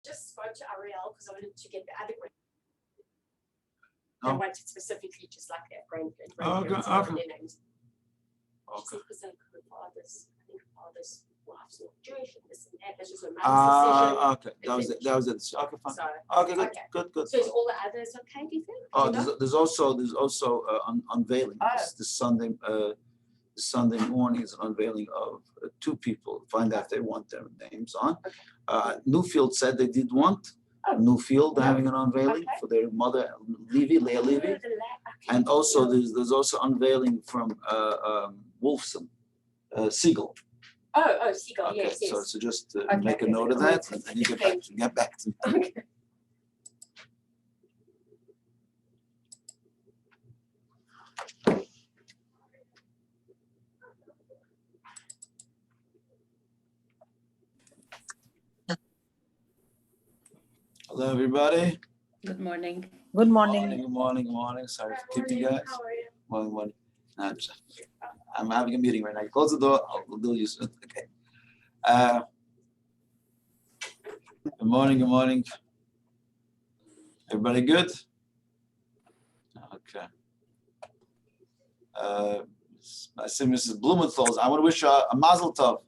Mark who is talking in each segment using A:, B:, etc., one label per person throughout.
A: just spoke to Ariel because I wanted to get the other grandparents.
B: No.
A: I wanted specifically just like their grandparents.
B: Okay.
A: Their names.
B: Okay.
A: Because her father's, I think her father's wife's not Jewish and this and that. That's just her mother's decision.
B: Okay. That was it. Okay, fine.
A: So,
B: Okay, good.
A: So is all the others okay, do you think?
B: Oh, there's also unveiling. This Sunday morning is an unveiling of two people. Find out if they want their names on.
A: Okay.
B: Newfield said they did want. Newfield having an unveiling for their mother, Leah Levy. And also there's also unveiling from Wolfson, Siegel.
A: Siegel,
B: Okay,
A: yes.
B: so just make a note of that, and you get back to me.
A: Okay.
B: Hello, everybody.
C: Good morning.
D: Good morning.
B: Good morning. Sorry for keeping you guys.
A: How are you?
B: Morning. I'm having a meeting right now. Close the door. I'll do you soon. Okay. Good morning. Everybody good? Okay. I see Mrs. Blumenthal. I want to wish a mazel tov.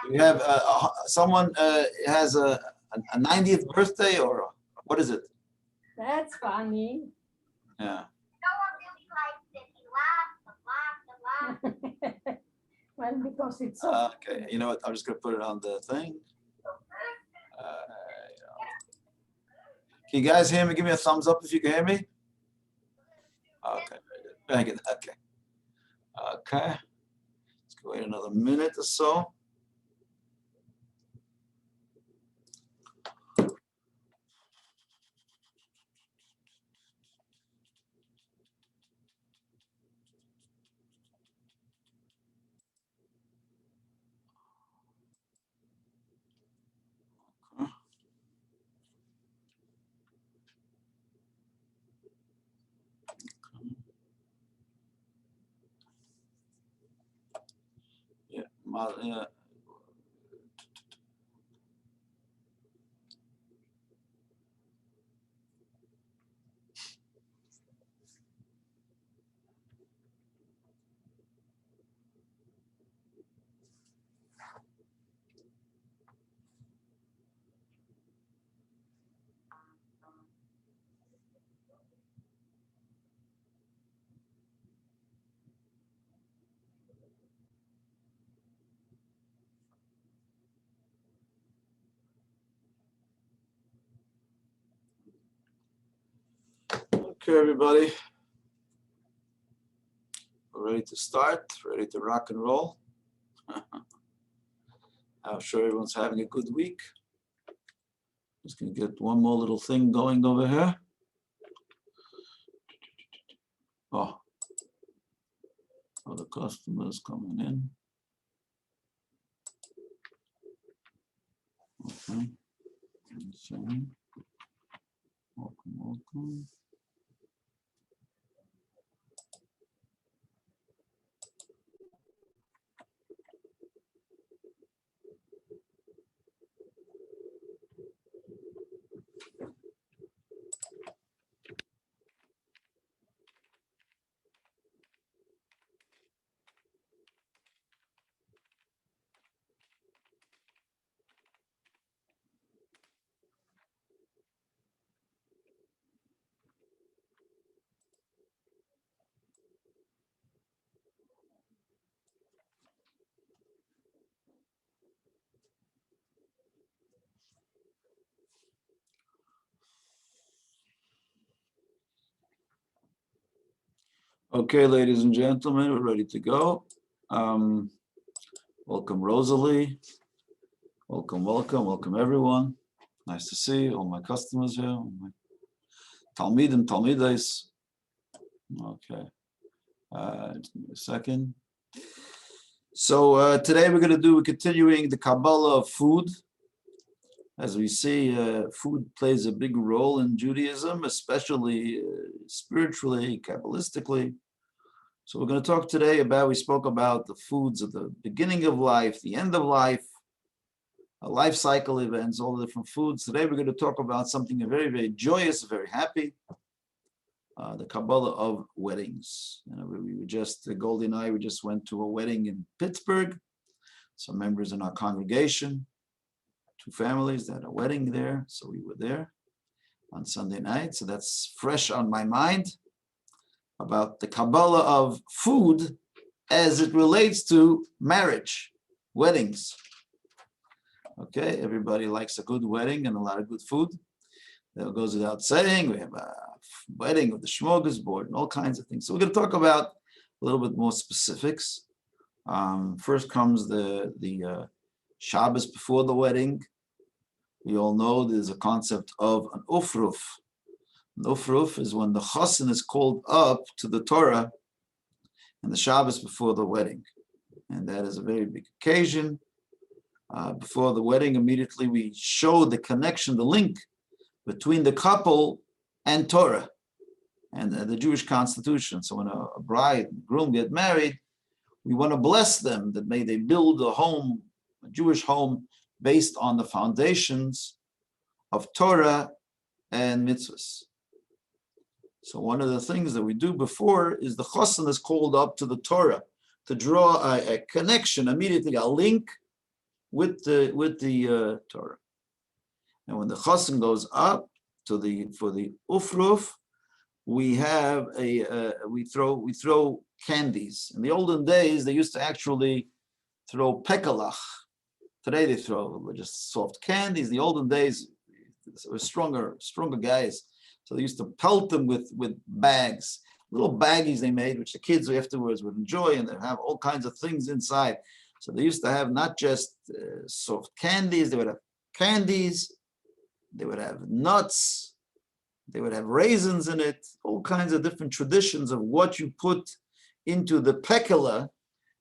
B: We have someone has a 90th birthday, or what is it?
D: That's funny.
B: Yeah.
D: Well, because it's so.
B: Okay. You know what? I'm just gonna put it on the thing. Can you guys hear me? Give me a thumbs up if you can hear me. Okay. Very good. Okay. Let's go wait another minute or so. Yeah. Okay, everybody. We're ready to start, ready to rock and roll. I'm sure everyone's having a good week. Just gonna get one more little thing going over here. Oh, other customers coming in. Okay. Welcome. Okay, ladies and gentlemen, we're ready to go. Welcome, Rosalie. Welcome, everyone. Nice to see all my customers here, all my Talmidim, Talmidas. Okay, just give me a second. So today we're continuing the Kabbalah of food. As we see, food plays a big role in Judaism, especially spiritually, Kabbalistically. So we're going to talk today we spoke about the foods of the beginning of life, the end of life, life cycle events, all the different foods. Today we're going to talk about something very, very joyous, very happy, the Kabbalah of weddings. Goldie and I, we just went to a wedding in Pittsburgh. Some members in our congregation, 2 families that had a wedding there. So we were there on Sunday night. So that's fresh on my mind about the Kabbalah of food as it relates to marriage, weddings. Okay, everybody likes a good wedding and a lot of good food. That goes without saying. We have a wedding with the smorgasbord and all kinds of things. So we're going to talk about a little bit more specifics. First comes the Shabbos before the wedding. We all know there's a concept of an ufruf. An ufruf is when the chassan is called up to the Torah and the Shabbos before the wedding. And that is a very big occasion. Before the wedding, immediately we show the connection, the link between the couple and Torah and the Jewish constitution. So when a bride and groom get married, we want to bless them that may they build a home, a Jewish home, based on the foundations of Torah and mitzvahs. So one of the things that we do before is the chassan is called up to the Torah to draw a connection immediately, a link with the Torah. And when the chassan goes up for the ufruf, we have we throw candies. In the olden days, they used to actually throw pekalach. Today they throw just soft candies. The olden days were stronger guys, so they used to pelt them with bags, little baggies they made, which the kids afterwards would enjoy, and they'd have all kinds of things inside. So they used to have not just soft candies; they would have candies, they would have nuts, they would have raisins in it, all kinds of different traditions of what you put into the pekela,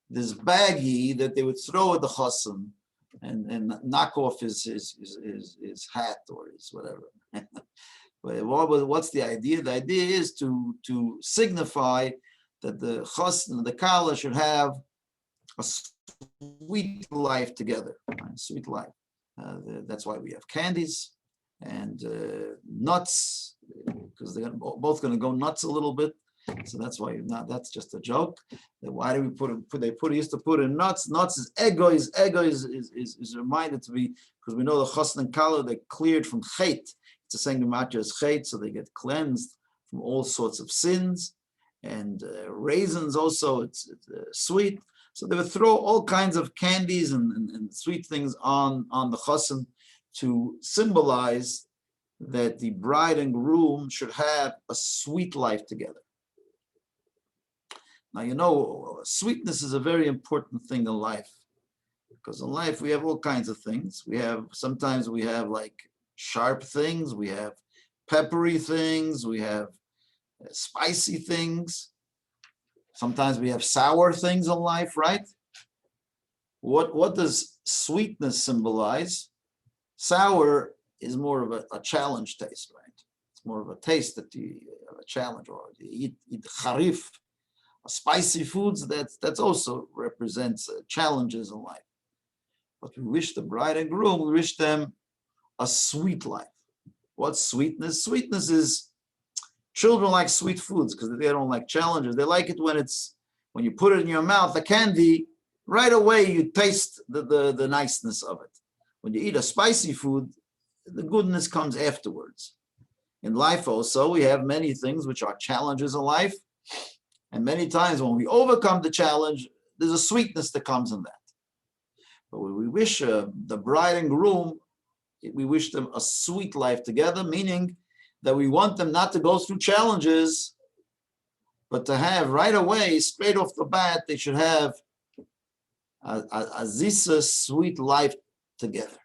B: this baggie that they would throw at the chassan and knock off his hat or his whatever. But what's the idea? The idea is to signify that the chassan and the kala should have a sweet life together, a sweet life. That's why we have candies and nuts, because they're both going to go nuts a little bit. So that's why that's just a joke. Why do we used to put in nuts? Nuts is ego is reminded to be, because we know the chassan and kala, they cleared from chait. It's a saying the is chait, so they get cleansed from all sorts of sins. And raisins also, it's sweet. So they would throw all kinds of candies and sweet things on the chassan to symbolize that the bride and groom should have a sweet life together. Now, sweetness is a very important thing in life, because in life we have all kinds of things. Sometimes we have like sharp things, we have peppery things, we have spicy things. Sometimes we have sour things in life, right? What does sweetness symbolize? Sour is more of a challenge taste, right? It's more of a taste that a challenge, or you eat charif, spicy foods. That's also represents challenges in life. But we wish the bride and groom, we wish them a sweet life. What's sweetness? Sweetness is, children like sweet foods because they don't like challenges. They like it when you put it in your mouth, the candy, right away you taste the niceness of it. When you eat a spicy food, the goodness comes afterwards. In life also, we have many things which are challenges in life. And many times when we overcome the challenge, there's a sweetness that comes in that. But when we wish the bride and groom, we wish them a sweet life together, meaning that we want them not to go through challenges, but to have right away, straight off the bat, they should have a zisa, sweet life together.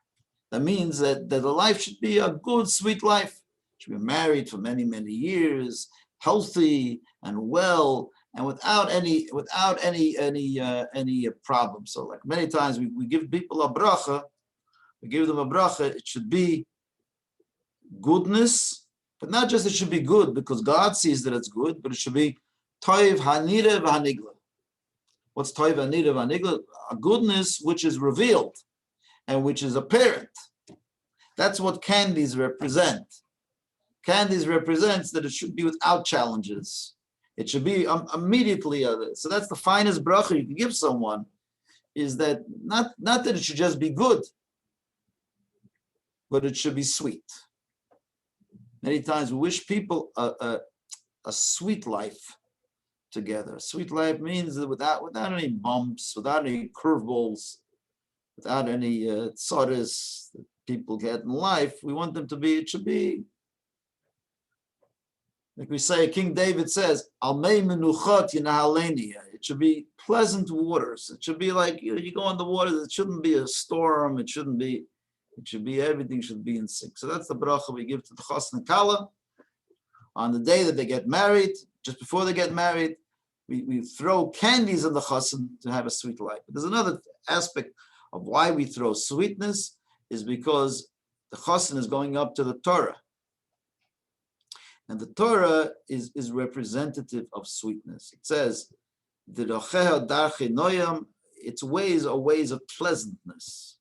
B: That means that the life should be a good, sweet life. Should be married for many, many years, healthy and well, and without any problem. So, like many times, we give people a bracha. We give them a bracha. It should be goodness, but not just it should be good because God sees that it's good, but it should be Toiv hanira v'hanigla. What's toiv hanira v'hanigla? A goodness which is revealed and which is apparent. That's what candies represent. Candies represents that it should be without challenges. It should be immediately. So that's the finest bracha you can give someone, is that not that it should just be good, but it should be sweet. Many times we wish people a sweet life together. Sweet life means that without any bumps, without any curveballs, without any tzaras that people get in life. We want them to be, it should be, like we say, King David says, Almei menuchot yinahaleni. It should be pleasant waters. It should be like, you go on the water, it shouldn't be a storm, it should be, everything should be in sync. So that's the bracha we give to the chassan and kala. On the day that they get married, just before they get married, we throw candies in the chassan to have a sweet life. But there's another aspect of why we throw sweetness, is because the chassan is going up to the Torah. And the Torah is representative of sweetness. It says, its ways are ways of pleasantness.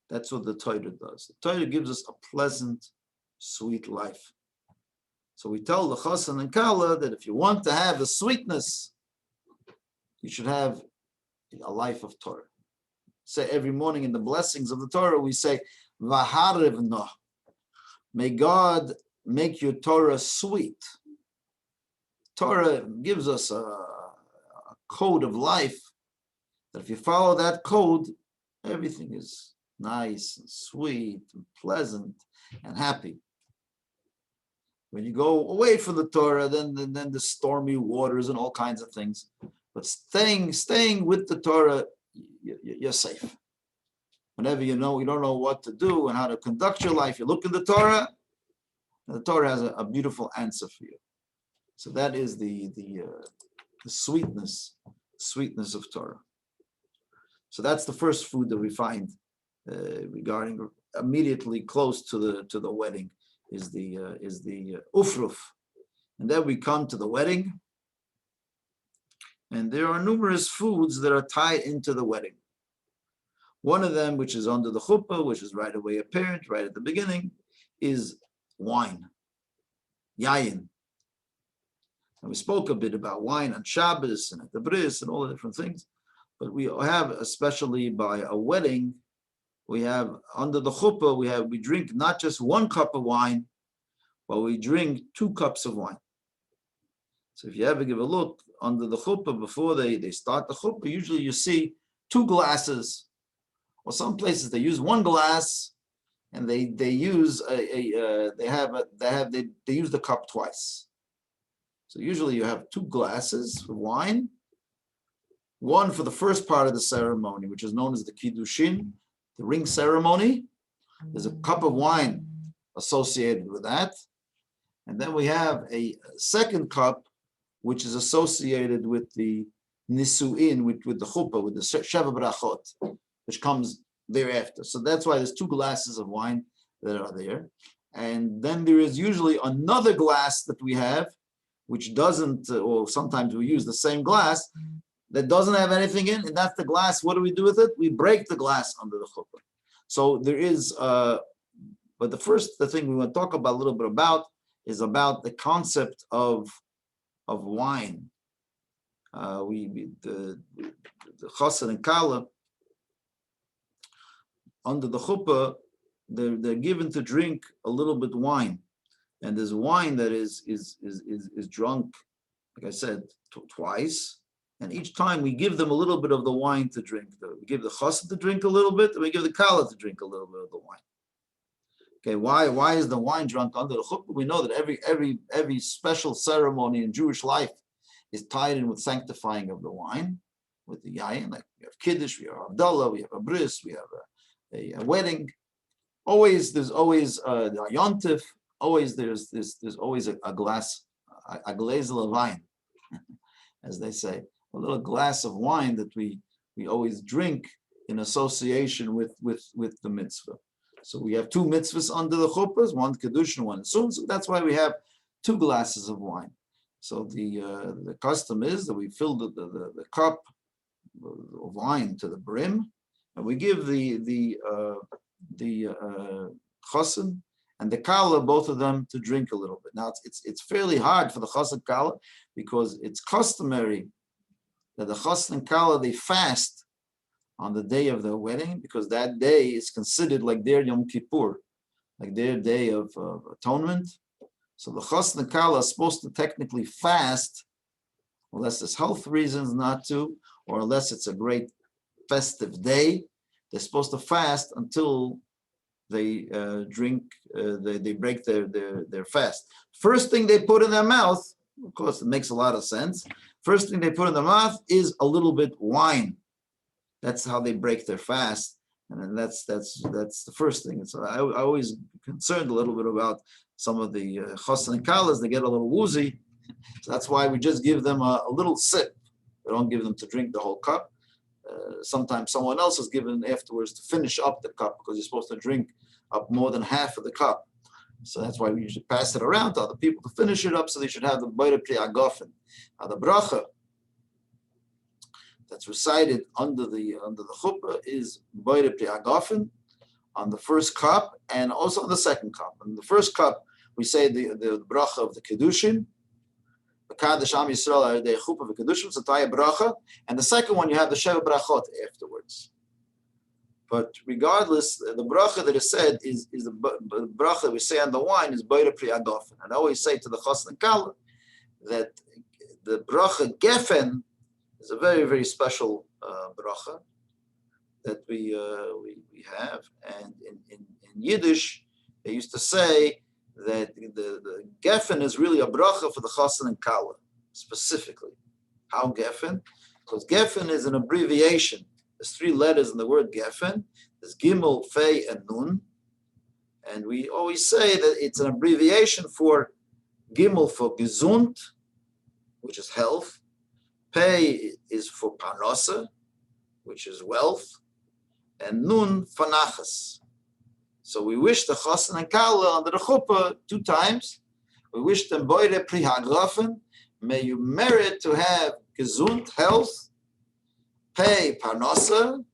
B: That's what the Torah does. The Torah gives us a pleasant, sweet life. So we tell the chassan and kala that if you want to have the sweetness, you should have a life of Torah. Say every morning in the blessings of the Torah, we say, Vaharivna. May God make your Torah sweet. Torah gives us a code of life that if you follow that code, everything is nice and sweet and pleasant and happy. When you go away from the Torah, then the stormy waters and all kinds of things. But staying with the Torah, you're safe. Whenever you don't know what to do and how to conduct your life, you look in the Torah, and the Torah has a beautiful answer for you. So that is the sweetness of Torah. So that's the first food that we find regarding immediately close to the wedding is the ufruf, and then we come to the wedding, and there are numerous foods that are tied into the wedding. One of them, which is under the chuppah, which is right away apparent, right at the beginning, is wine, yayin. And we spoke a bit about wine on Shabbos and at the bris and all the different things, but we have, especially by a wedding, we have under the chuppah, we drink not just 1 cup of wine, but we drink 2 cups of wine. So if you ever give a look under the chuppah before they start the chuppah, usually you see 2 glasses, or some places they use 1 glass, and they use they use the cup twice. So usually you have 2 glasses of wine, one for the first part of the ceremony, which is known as the kiddushin, the ring ceremony. There's a cup of wine associated with that. And then we have a second cup, which is associated with the nisuin, with the chuppah, with the sheva brachot, which comes thereafter. So that's why there's 2 glasses of wine that are there. And then there is usually another glass that we have, which doesn't, or sometimes we use the same glass, that doesn't have anything in, and that's the glass. What do we do with it? We break the glass under the chuppah. So there is, but the thing we want to talk about a little bit about is about the concept of wine. The chassan and kala under the chuppah, they're given to drink a little bit wine, and there's wine that is drunk, like I said, twice. And each time we give them a little bit of the wine to drink. We give the chassan to drink a little bit, and we give the kala to drink a little bit of the wine. Okay, why is the wine drunk under the chuppah? We know that every special ceremony in Jewish life is tied in with sanctifying of the wine, with the yayin. Like we have kiddush, we have Abdullah, we have a bris, we have a wedding. There's always the yontif. There's always a glass, a glazel of wine, as they say. A little glass of wine that we always drink in association with the mitzvah. So we have 2 mitzvahs under the chuppahs, 1 kedushin, 1 sun. So that's why we have 2 glasses of wine. So the custom is that we fill the cup of wine to the brim, and we give the chassan and the kala, both of them, to drink a little bit. Now it's fairly hard for the chassan kala because it's customary that the chassan and kala, they fast on the day of their wedding, because that day is considered like their Yom Kippur, like their day of atonement. So the chassan and kala are supposed to technically fast, unless there's health reasons not to, or unless it's a great festive day. They're supposed to fast until they drink, they break their fast. First thing they put in their mouth, of course, it makes a lot of sense. First thing they put in their mouth is a little bit wine. That's how they break their fast, and that's the first thing. So I always concerned a little bit about some of the chassan and kalas. They get a little woozy, so that's why we just give them a little sip. We don't give them to drink the whole cup. Sometimes someone else is given afterwards to finish up the cup, because you're supposed to drink up more than half of the cup. So that's why we usually pass it around to other people to finish it up, so they should have the Boire Pri Agofen. Now the bracha that's recited under the chuppah is Boire Pri Agofen on the first cup and also on the second cup. In the first cup, we say the bracha of the Kedushin, Kadosh Am Yisrael the chuppah of Kedushin, Sataya bracha, and the second one you have the Sheva brachot afterwards. But regardless, the bracha that is said is the bracha we say on the wine is Boire Pri Agofen. And I always say to the chassan and kala that the bracha gefen is a very, very special bracha that we have. And in Yiddish, they used to say that the gefen is really a bracha for the chassan and kala, specifically. How gefen? Because gefen is an abbreviation. There's 3 letters in the word gefen. There's gimel, fei, and nun. And we always say that it's an abbreviation for gimel for gesund, which is health. Pei is for parnasa, which is wealth, and nun for nachas. So we wish the chassan and kala under the chuppah 2 times. We wish them boire pri hagrafen. May you merit to have gesund, health, pei, parnasa,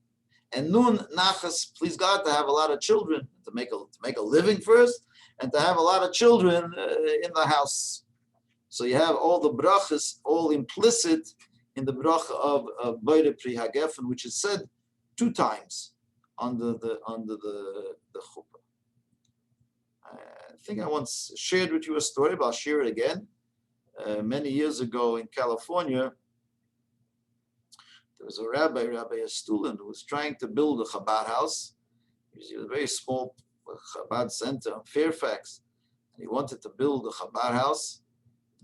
B: and nun, nachas. Please God to have a lot of children, to make a living first, and to have a lot of children in the house. So you have all the brachas, all implicit in the bracha of Boire Pri Hagefen, which is said 2 times under the chuppah. I think I once shared with you a story, but I'll share it again. Many years ago in California, there was a Rabbi Astulan, who was trying to build a Chabad house. It was a very small Chabad center in Fairfax. And he wanted to build a Chabad house.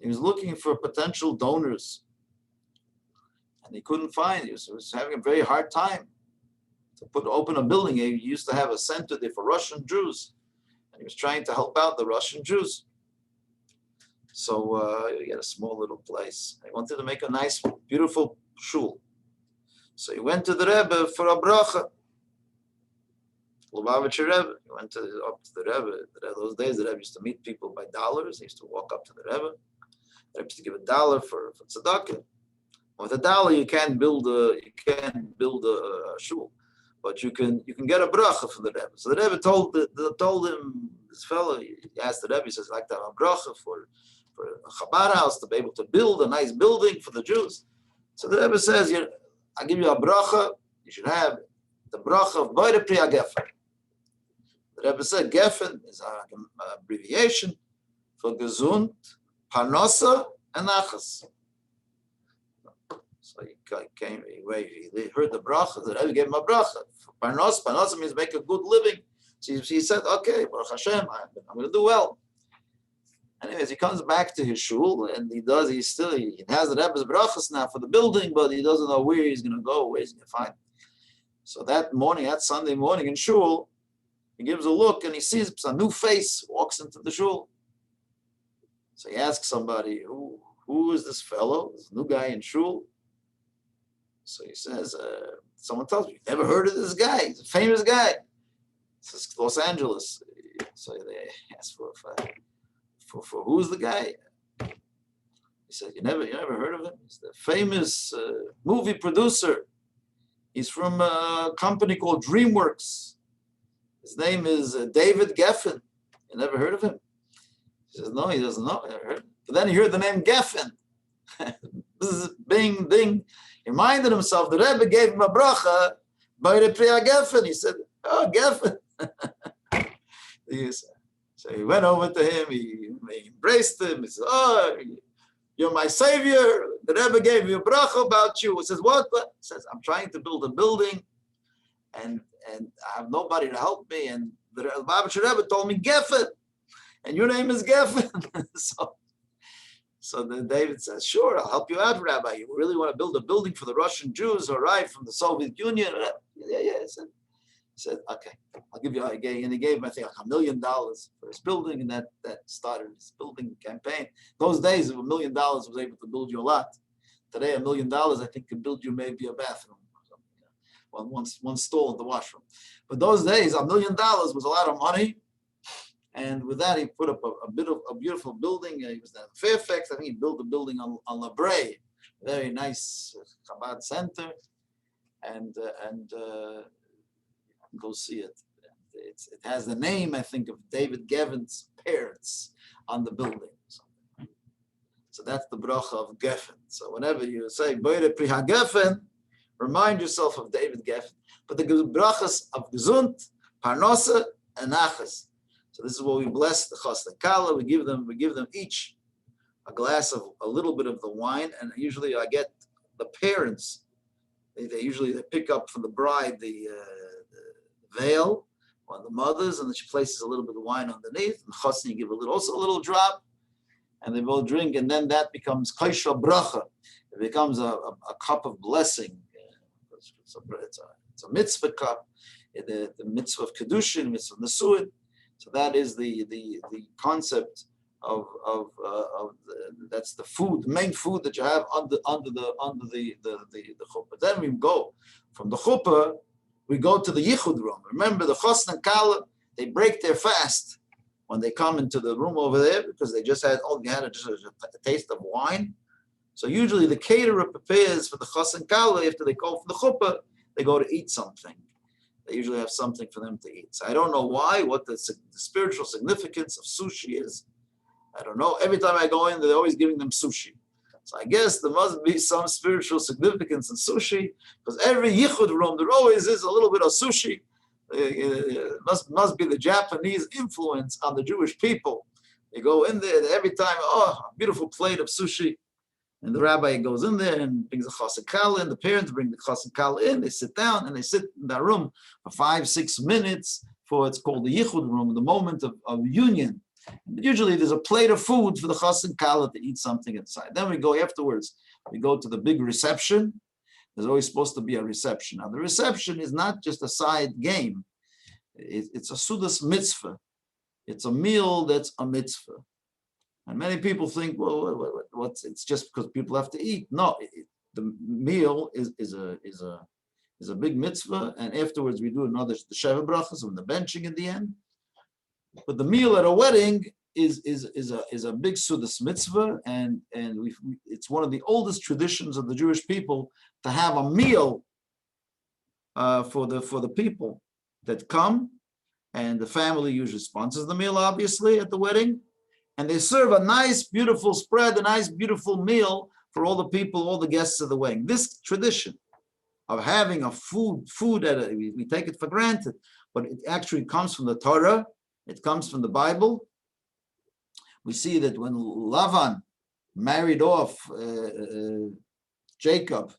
B: He was looking for potential donors. And he couldn't find, he was having a very hard time to open a building. He used to have a center there for Russian Jews. And he was trying to help out the Russian Jews. So he had a small little place. He wanted to make a nice, beautiful shul. So he went to the Rebbe for a bracha. Lubavitcher Rebbe. He went up to the Rebbe. Those days, the Rebbe used to meet people by dollars. He used to walk up to the Rebbe. The Rebbe used to give $1 for tzedakah. With $1, you can't build a shul, but you can get a bracha for the Rebbe. So the Rebbe told him, this fellow, he asked the Rebbe, he says, I'd like to have a bracha for a Chabad house, to be able to build a nice building for the Jews. So the Rebbe says, I'll give you a bracha. You should have the bracha of Boire Pri Hagefen. The Rebbe said, Gefen is an abbreviation for gesund, parnasa, and nachas. So he came, he heard the bracha, the Rebbe gave him a bracha. Parnasa means make a good living. So he said, okay, Baruch Hashem, I'm going to do well. Anyways, he comes back to his shul, and he has the Rebbe's brachas now for the building, but he doesn't know where he's going to go, where he's going to find. So that Sunday morning in shul, he gives a look and he sees a new face walks into the shul. So he asks somebody, who is this fellow, this new guy in shul? So he says, someone tells me, never heard of this guy. He's a famous guy. It's Los Angeles. So they ask for who's the guy? He said, you never heard of him? He's the famous movie producer. He's from a company called DreamWorks. His name is David Geffen. You never heard of him? He says, no, he doesn't know. I never heard. But then he heard the name Geffen. This is bing, ding. He reminded himself, the Rebbe gave him a bracha by the Priya Geffen. He said, oh, Geffen. So he went over to him, he embraced him, he said, oh, you're my savior. The Rebbe gave me a bracha about you. He says, what? He says, I'm trying to build a building and I have nobody to help me. And the Rebbe told me Geffen, and your name is Geffen. So then David says, sure, I'll help you out, Rabbi. You really want to build a building for the Russian Jews who arrived from the Soviet Union? Yeah. He said, okay, I'll give you, and he gave him, I think, $1 million for his building, and that started his building campaign. Those days, $1 million was able to build you a lot. Today, $1 million, I think, can build you maybe a bathroom or something. One stall in the washroom. But those days, $1 million was a lot of money. And with that, he put up a beautiful building. He was at Fairfax. I think he built a building on La Brea, very nice Chabad center, and go see it. It has the name, I think, of David Geffen's parents on the building. So that's the bracha of Geffen. So whenever you say Boire Priha Geffen, remind yourself of David Geffen. But the brachas of Gesund, Parnasa, and Nachas. So this is what we bless the Chasna Kala. We give them each a glass of a little bit of the wine, and usually I get the parents. They usually pick up from the bride the veil on the mothers, and then she places a little bit of wine underneath. And Chasna, you give a little drop, and they both drink, and then that becomes Kaisha Bracha. It becomes a cup of blessing. It's a mitzvah cup, the mitzvah of Kedushin, mitzvah of Nesuin. So that is the concept of that's the food, the main food that you have under the chuppah. Then we go from the chuppah, we go to the yichud room. Remember, the chasna and kala, they break their fast when they come into the room over there because they just had a taste of wine. So usually the caterer prepares for the chasna and kala after they go from the chuppah, they go to eat something. They usually have something for them to eat. So I don't know why, what the spiritual significance of sushi is. I don't know. Every time I go in, they're always giving them sushi. So I guess there must be some spiritual significance in sushi, because every yichud room, there always is a little bit of sushi. It must be the Japanese influence on the Jewish people. They go in there, every time, a beautiful plate of sushi. And the rabbi goes in there and brings the chassan kala in. The parents bring the chassan kala in. They sit down and they sit in that room for 5-6 minutes for it's called the yichud room, the moment of union. But usually there's a plate of food for the chassan kala to eat something inside. Then we go afterwards. We go to the big reception. There's always supposed to be a reception. Now the reception is not just a side game. It's a sudas mitzvah. It's a meal that's a mitzvah. And many people think, well, it's just because people have to eat. No, the meal is a big mitzvah, and afterwards we do the sheva brachas and the benching at the end. But the meal at a wedding is a big sudas mitzvah, and it's one of the oldest traditions of the Jewish people to have a meal for the people that come, and the family usually sponsors the meal, obviously, at the wedding. And they serve a nice, beautiful spread, a nice, beautiful meal for all the people, all the guests of the wedding. This tradition of having a food we take it for granted, but it actually comes from the Torah. It comes from the Bible. We see that when Lavan married off Jacob,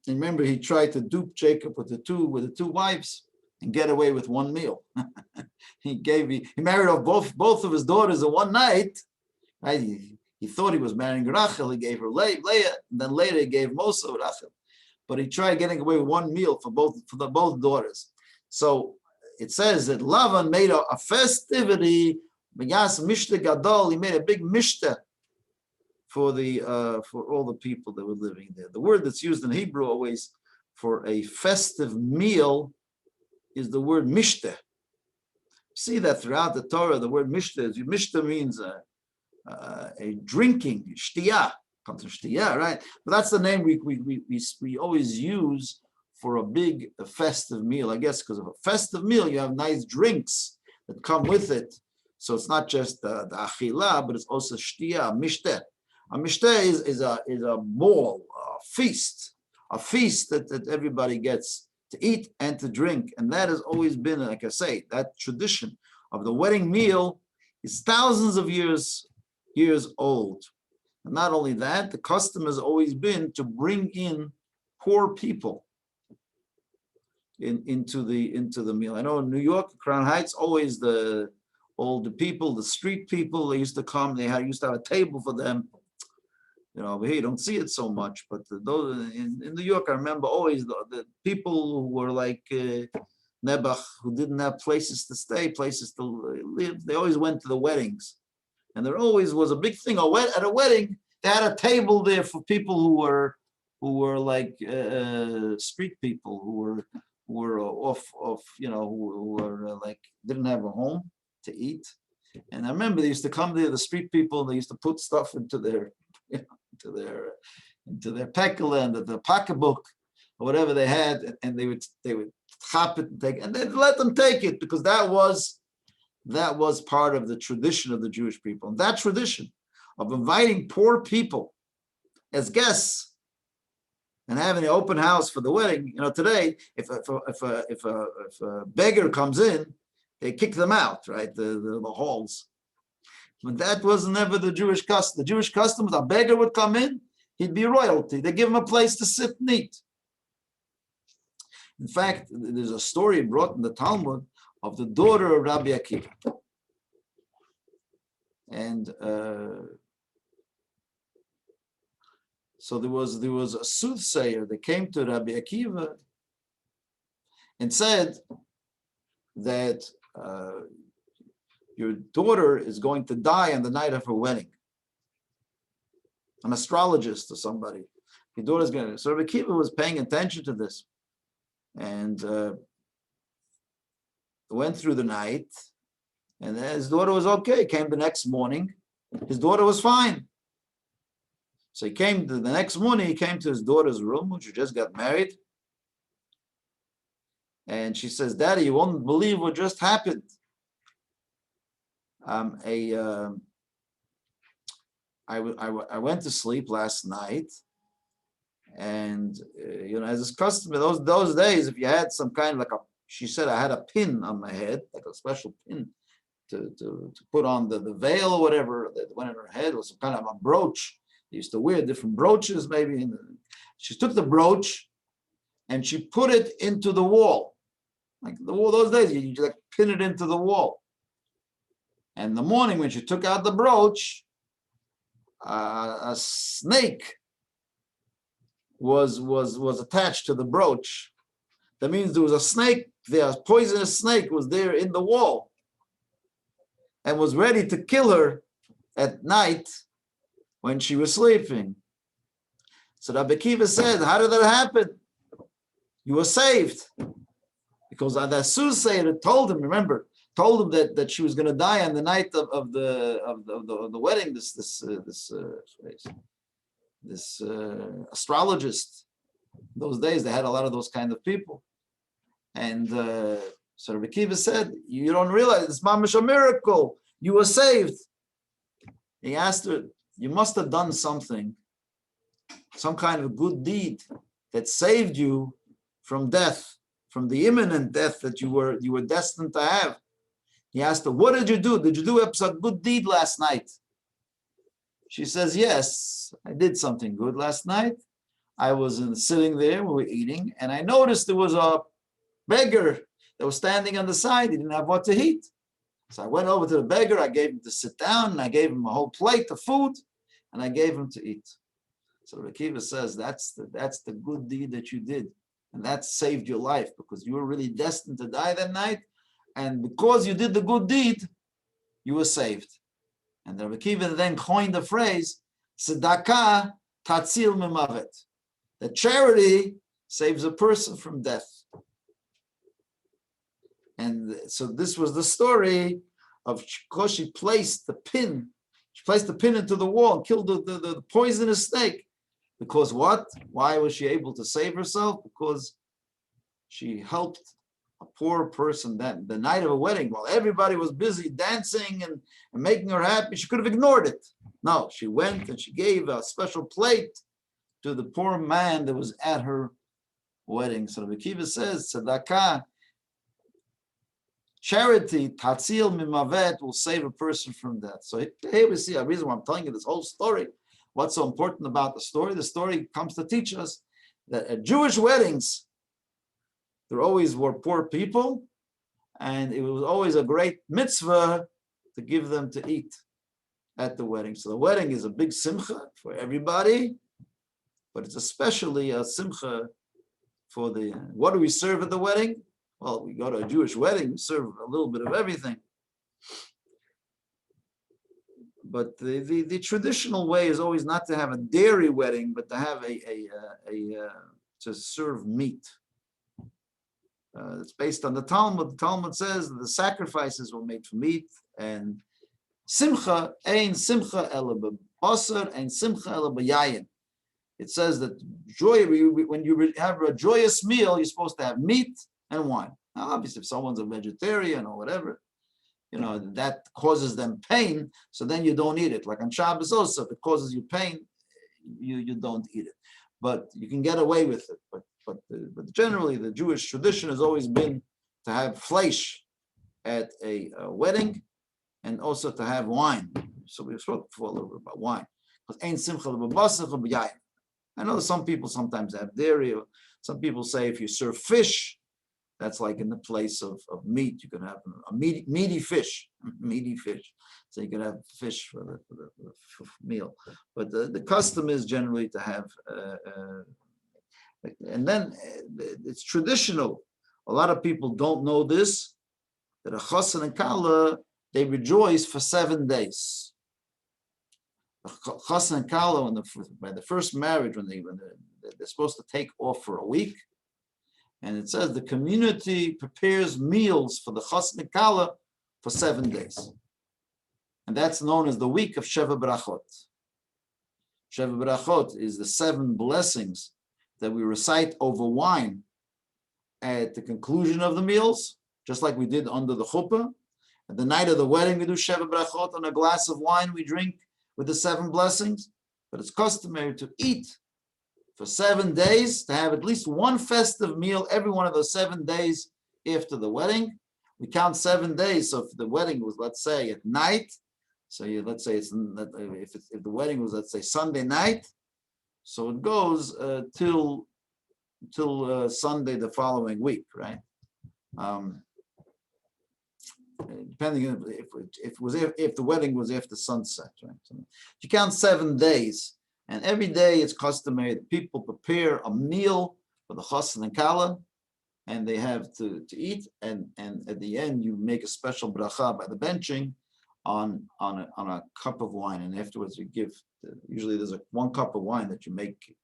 B: remember he tried to dupe Jacob with the two wives and get away with one meal. He married off both of his daughters in one night. Right? He thought he was marrying Rachel. He gave her Leah, and then later he gave Moshe Rachel. But he tried getting away with one meal for both daughters. So it says that Lavan made a festivity. He made a big mishta for all the people that were living there. The word that's used in Hebrew always for a festive meal is the word mishta. See that throughout the Torah, the word mishta means a drinking, shtiyah, comes from shtiyah, right? But that's the name we always use for a big festive meal, I guess, because of a festive meal, you have nice drinks that come with it. So it's not just the achilah, but it's also shtiyah, mishteh. A mishteh is a ball, a feast that everybody gets to eat and to drink. And that has always been, like I say, that tradition of the wedding meal is thousands of years old. And not only that, the custom has always been to bring in poor people into the meal. I know in New York, Crown Heights, always all the people, the street people, they used to come. Used to have a table for them. Over here you don't see it so much, but those in New York, I remember always the people who were like Nebuch, who didn't have places to stay, places to live. They always went to the weddings, and there always was a big thing. At a wedding, they had a table there for people who were like street people, who were off, who were like didn't have a home to eat. And I remember they used to come there, the street people. They used to put stuff into their pekala and the pocketbook or whatever they had, and they would chop it and take it, and they'd let them take it, because that was part of the tradition of the Jewish people. And that tradition of inviting poor people as guests and having an open house for the wedding. Today, if a beggar comes in, they kick them out, right? The halls. But that was never the Jewish custom. The Jewish custom was a beggar would come in, he'd be royalty. They give him a place to sit and eat. In fact, there's a story brought in the Talmud of the daughter of Rabbi Akiva. And so there was a soothsayer that came to Rabbi Akiva and said that your daughter is going to die on the night of her wedding. An astrologist or somebody. Your daughter's going to. So Rabbi Akiva was paying attention to this, and went through the night, and his daughter was okay. Came the next morning, his daughter was fine. So he came the next morning. He came to his daughter's room, which she just got married, and she says, "Daddy, you won't believe what just happened. I went to sleep last night, and as is custom those days, if you had some kind of she said, I had a pin on my head, like a special pin to put on the veil or whatever that went in her head, was some kind of a brooch. They used to wear different brooches, maybe. She took the brooch and she put it into the wall, like the wall. Those days, you like pin it into the wall. And in the morning, when she took out the brooch, a snake was attached to the brooch. That means there was a snake there, a poisonous snake was there in the wall, and was ready to kill her at night when she was sleeping. So Rabbi Akiva said, "How did that happen? You were saved, because the soothsayer told him. Remember." Told him that she was going to die on the night of the wedding. This astrologist. In those days, they had a lot of those kind of people, and so Rabbi Akiva said, "You don't realize it's mamash a miracle. You were saved." He asked her, "You must have done something, some kind of good deed that saved you from death, from the imminent death that you were destined to have." He asked her, "What did you do? Did you do a good deed last night?" She says, "Yes, I did something good last night. I was sitting there, we were eating, and I noticed there was a beggar that was standing on the side. He didn't have what to eat. So I went over to the beggar, I gave him to sit down, and I gave him a whole plate of food, and I gave him to eat." So Rabbi Akiva says, that's the good deed that you did, and that saved your life, because you were really destined to die that night. And because you did the good deed, you were saved. And Rabbi Akiva then coined the phrase, "Tzedakah tatzil mimavet," that charity saves a person from death. And so this was the story of because she placed the pin She placed the pin into the wall and killed the poisonous snake. Because what? Why was she able to save herself? Because she helped a poor person that the night of a wedding, while everybody was busy dancing and making her happy, she could have ignored it. No, she went and she gave a special plate to the poor man that was at her wedding. So the Kiva says, tzedakah, charity, tatzil mimavet, will save a person from death. So here we see a reason why I'm telling you this whole story. What's so important about the story? The story comes to teach us that at Jewish weddings, there always were poor people, and it was always a great mitzvah to give them to eat at the wedding. So the wedding is a big simcha for everybody, but it's especially a simcha for the, what do we serve at the wedding? Well, we go to a Jewish wedding, we serve a little bit of everything. But the traditional way is always not to have a dairy wedding, but to have to serve meat. It's based on the Talmud. The Talmud says that the sacrifices were made for meat, and simcha ein simcha ela b'basar and simcha ela b'yayin. It says that joy, when you have a joyous meal, you're supposed to have meat and wine. Now, obviously, if someone's a vegetarian or whatever, that causes them pain, so then you don't eat it. Like on Shabbos also, if it causes you pain, you don't eat it. But you can get away with it. But generally, the Jewish tradition has always been to have flesh at a wedding, and also to have wine. So we spoke before a little bit about wine. I know some people sometimes have dairy, or some people say if you serve fish, that's like in the place of meat. You can have a meaty fish. So you can have fish for the meal. But the custom is generally to have, and then it's traditional. A lot of people don't know this, that a chassan and kala, they rejoice for 7 days. The chassan and kala, by the first marriage, when they're supposed to take off for a week, and it says the community prepares meals for the chassan and kala for 7 days. And that's known as the week of Sheva Brachot. Sheva Brachot is the 7 blessings that we recite over wine at the conclusion of the meals, just like we did under the chuppah. At the night of the wedding, we do Sheva Brachot on a glass of wine we drink with the 7 blessings. But it's customary to eat for 7 days, to have at least one festive meal every one of those 7 days after the wedding. We count 7 days. So if the wedding was, let's say, at night, so let's say if the wedding was, let's say, Sunday night, so it goes till Sunday the following week, right? Depending on if the wedding was after sunset, right? So you count 7 days. And every day it's customary that people prepare a meal for the chassan and kala, and they have to eat. And at the end, you make a special bracha by the benching on a cup of wine. And afterwards, you give, usually there's 1 cup of wine that you make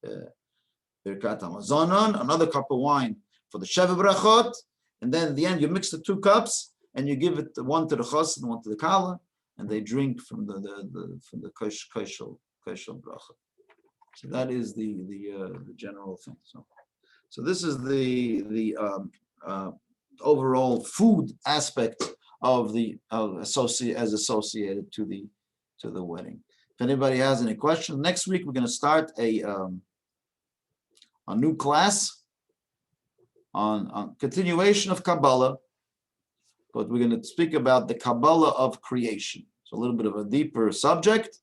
B: birkat hamazonon, another cup of wine for the sheva brachot, and then at the end, you mix the 2 cups and you give it one to the chassan, one to the kala, and they drink from the kashel bracha. So that is the general thing. So this is the overall food aspect of associated to the wedding. If anybody has any questions, next week we're going to start a new class on continuation of Kabbalah, but we're going to speak about the Kabbalah of creation. So a little bit of a deeper subject.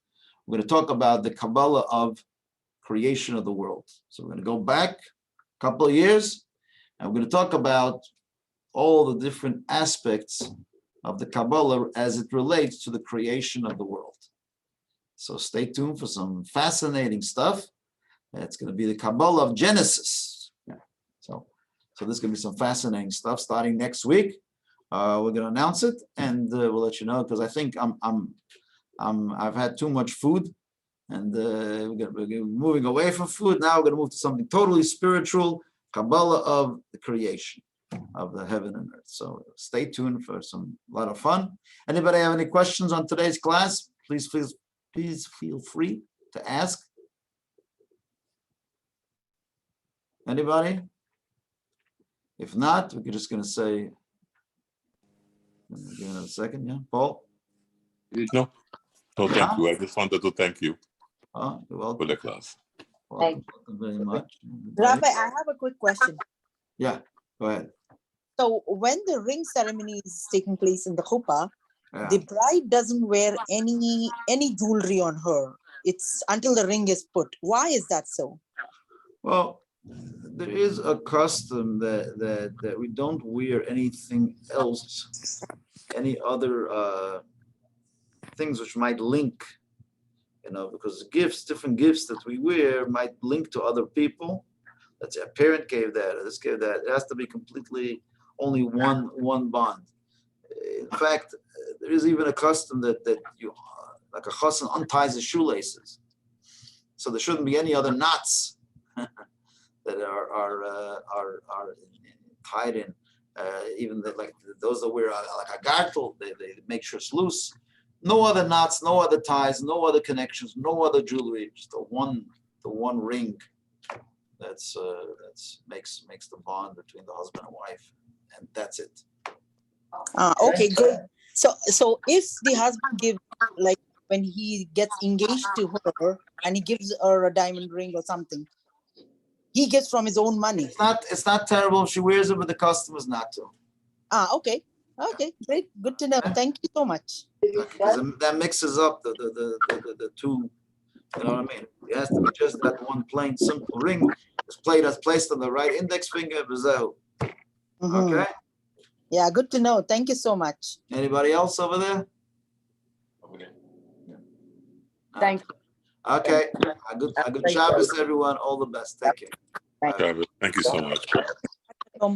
B: We're going to talk about the Kabbalah of creation of the world. So we're going to go back a couple of years, and we're going to talk about all the different aspects of the Kabbalah as it relates to the creation of the world. So stay tuned for some fascinating stuff. It's going to be the Kabbalah of Genesis. Yeah. So there's going to be some fascinating stuff starting next week. We're going to announce it, and we'll let you know, because I think I've had too much food, and we're moving away from food. Now we're going to move to something totally spiritual, Kabbalah of the creation of the heaven and earth. So stay tuned for a lot of fun. Anybody have any questions on today's class? Please please feel free to ask. Anybody? If not, we're just going to say, give it a second, yeah, Paul?
C: No, thank you. I just wanted to thank you
B: Oh, you're
C: for
B: welcome.
C: the class.
B: Welcome very much.
E: Rabbi, I have a quick question.
B: Yeah, go ahead.
E: So when the ring ceremony is taking place in the chuppah,
B: Yeah.
E: the bride doesn't wear any jewelry on her. It's until the ring is put. Why is that so?
B: Well, there is a custom that we don't wear anything else, any other things which might link, because different gifts that we wear might link to other people. Let's say a parent gave that, or this gave that. It has to be completely only one bond. In fact, there is even a custom that you, like a chassan, unties his shoelaces, so there shouldn't be any other knots that are tied in. Even like those that wear like a gartel, they make sure it's loose. No other knots, no other ties, no other connections, no other jewelry. Just the one ring. That's makes the bond between the husband and wife, and that's it.
E: Okay, good. So if the husband gives, like when he gets engaged to her and he gives her a diamond ring or something, he gives from his own money.
B: It's not terrible if she wears it, but the custom is not to.
E: Okay. Okay, great. Good to know. Thank you so much.
B: Because that mixes up the two. You know what I mean? It has to be just that one plain simple ring. It's placed on the right index finger. Okay.
E: Yeah, good to know. Thank you so much.
B: Anybody else over there?
E: Thank you.
B: Okay. A good Shabbos, everyone. All the best. Take care.
C: Thank you so much.